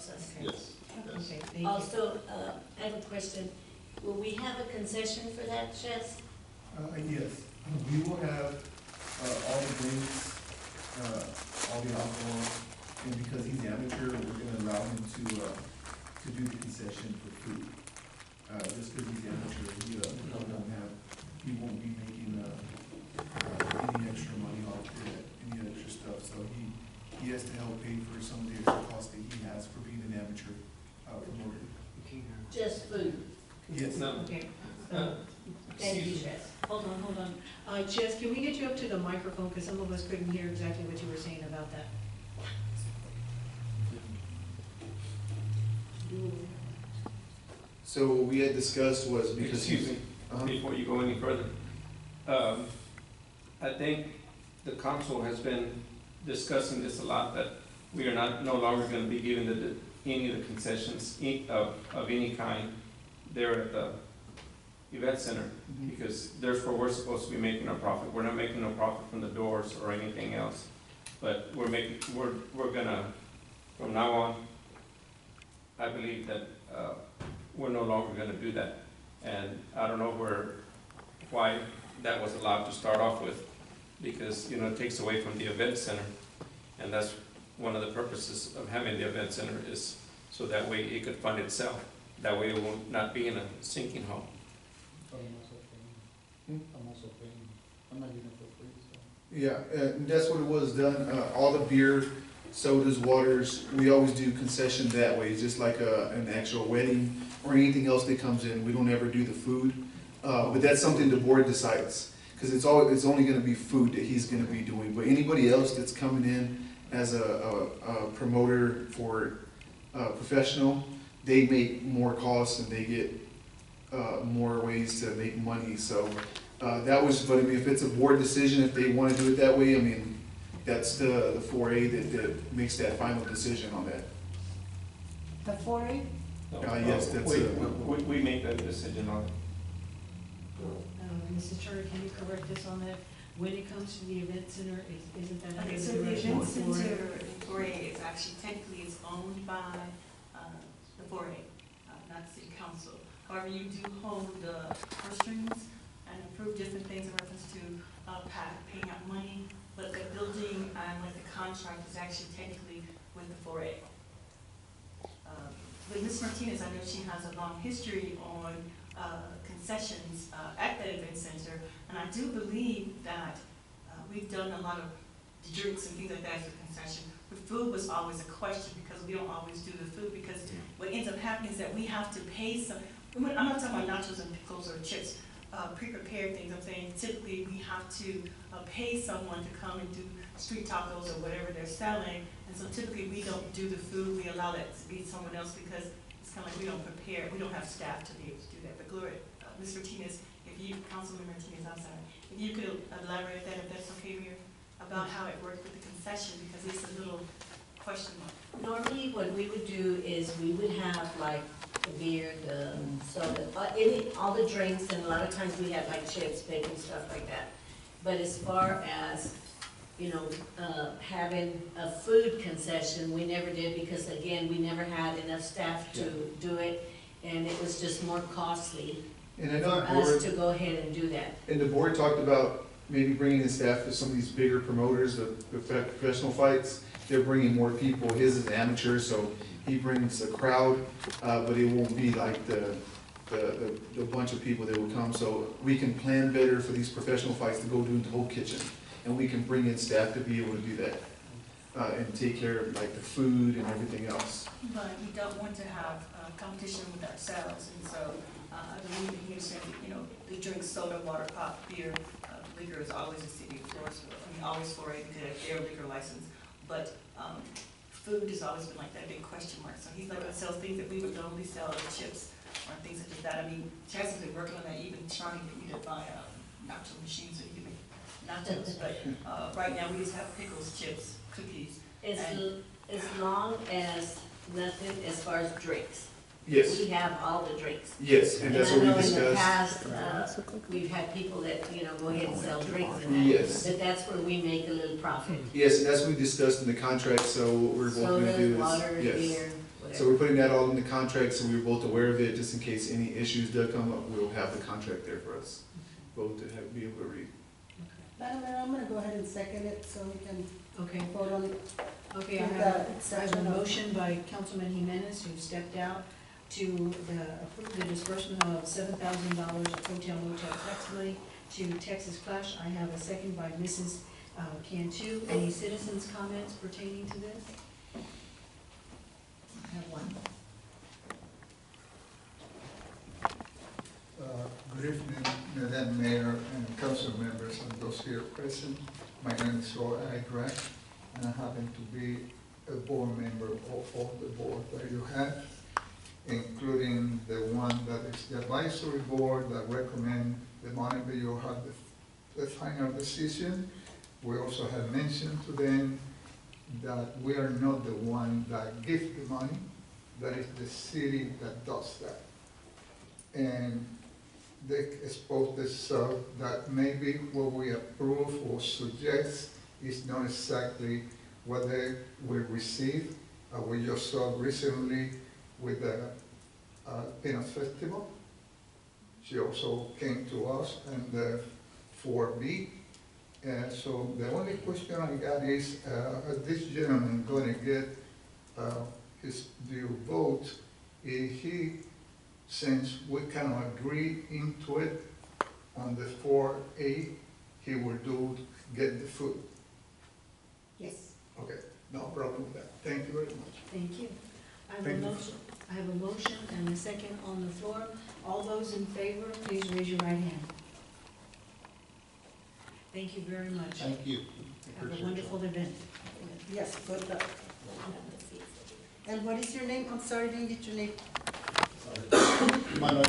helps us. Yes. Okay, thank you. Also, I have a question. Will we have a concession for that, Chess? Yes, we will have, all the drinks, all the alcohol, and because he's amateur, we're gonna allow him to do the concession for food. Just because he's amateur, he won't be making, any extra money off it, any extra stuff, so he has to help pay for some of the extra costs that he has for being an amateur, promoter. Just food? Yes. No. Okay. Thank you, Chess. Hold on. Jess, can we get you up to the microphone, because some of us couldn't hear exactly what you were saying about that? So what we had discussed was because. Excuse me, before you go any further. I think the council has been discussing this a lot, that we are no longer gonna be giving any of the concessions of any kind there at the event center, because therefore we're supposed to be making a profit. We're not making no profit from the doors or anything else, but we're gonna, from now on, I believe that, we're no longer gonna do that. And I don't know why that was allowed to start off with, because, you know, it takes away from the event center. And that's one of the purposes of having the event center, is so that way it could fund itself. That way it will not be in a sinking hole. I'm also paying. I'm also paying. I'm not getting it for free, so. Yeah, and that's what it was done, all the beer, sodas, waters, we always do concession that way, just like an actual wedding or anything else that comes in, we don't ever do the food. But that's something the board decides, because it's only gonna be food that he's gonna be doing, but anybody else that's coming in as a promoter for professional, they make more costs and they get more ways to make money, so that was, but I mean, if it's a board decision, if they wanna do it that way, I mean, that's the 4A that makes that final decision on that. The 4A? Yes, that's we make that decision on it. Mrs. Charter, can you correct us on that? When it comes to the event center, isn't that? Okay, so the event center, the 4A is actually technically is owned by the 4A, not the city council. However, you do hold the purse strings and approve different things in reference to paying out money, but the building and like the contract is actually technically with the 4A. But Ms. Martinez, I know she has a long history on concessions at that event center, and I do believe that we've done a lot of drinks and things like that as a concession. The food was always a question, because we don't always do the food, because what ends up happening is that we have to pay some, I'm not talking about nachos and pickles or chips, pre-prepared things. I'm saying typically we have to pay someone to come and do street tacos or whatever they're selling, and so typically we don't do the food, we allow that to be someone else, because it's kind of like we don't prepare, we don't have staff to be able to do that. But Gloria, Ms. Martinez, if you, Councilman Martinez, I'm sorry, if you could elaborate that, if that's okay, Mayor, about how it worked with the concession, because it's a little question mark. Normally, what we would do is we would have like the beer, the soda, all the drinks, and a lot of times we have like chips, bacon, stuff like that. But as far as, you know, having a food concession, we never did, because again, we never had enough staff to do it, and it was just more costly And I know for the board, us to go ahead and do that. and the board talked about maybe bringing in staff to some of these bigger promoters of professional fights. They're bringing more people. His is amateur, so he brings a crowd, but it won't be like the bunch of people that will come. So we can plan better for these professional fights to go do the whole kitchen, and we can bring in staff to be able to do that and take care of like the food and everything else. But we don't want to have competition with ourselves, and so I believe he understands that, you know, the drink, soda, water, pop, beer, liquor is always a city of Floresville. I mean, always 4A because of their liquor license. But food has always been like that big question mark. So he's like to sell things that we would normally sell, like chips or things such as that. I mean, Chaz has been working on that, even trying to get me to buy nacho machines so you can make nachos. But right now we just have pickles, chips, cookies. As long as nothing as far as drinks. Yes. We have all the drinks. Yes, and that's what we discussed. I know in the past, we've had people that, you know, go ahead and sell drinks and that. Yes. But that's where we make a little profit. Yes, and that's what we discussed in the contract, so what we're going to do Sodas, is, water, yes. beer, So we're putting that all in the contract, so we were both aware of it, just in case any issues do come up, we'll have the contract there for us, both to have, be able to read. Madam Mayor, I'm gonna go ahead and second it so we can Okay, vote on it. okay, I With have, the I have exception a of- motion by Councilman Jimenez, who stepped out, to approve the disbursement of $7,000 of hotel motel tax money to Texas Flash. I have a second by Mrs. Cantu. Any citizens' comments pertaining to this? I have one. Good evening, Madam Mayor and council members and those here present. My name is Roy Idrack, and I happen to be a board member of all the board that you have, including the one that is the advisory board that recommend the money, but you have the final decision. We also have mentioned to them that we are not the one that gives the money, that is the city that does that. And they exposed themselves that maybe what we approve or suggest is not exactly what they will receive. We just saw recently with the Peanut Festival. She also came to us and the 4B. So the only question I got is, this gentleman going to get his due vote if he, since we cannot agree into it on the 4A, he will get the food. Yes. Okay, no problem with that. Thank you very much. Thank you. I have a Thank you. motion, I have a motion and a second on the floor. All those in favor, please raise your right hand. Thank you very much. Thank you. Have a wonderful event. Yes, good luck. And what is your name? I'm sorry, I didn't get your name. Manuel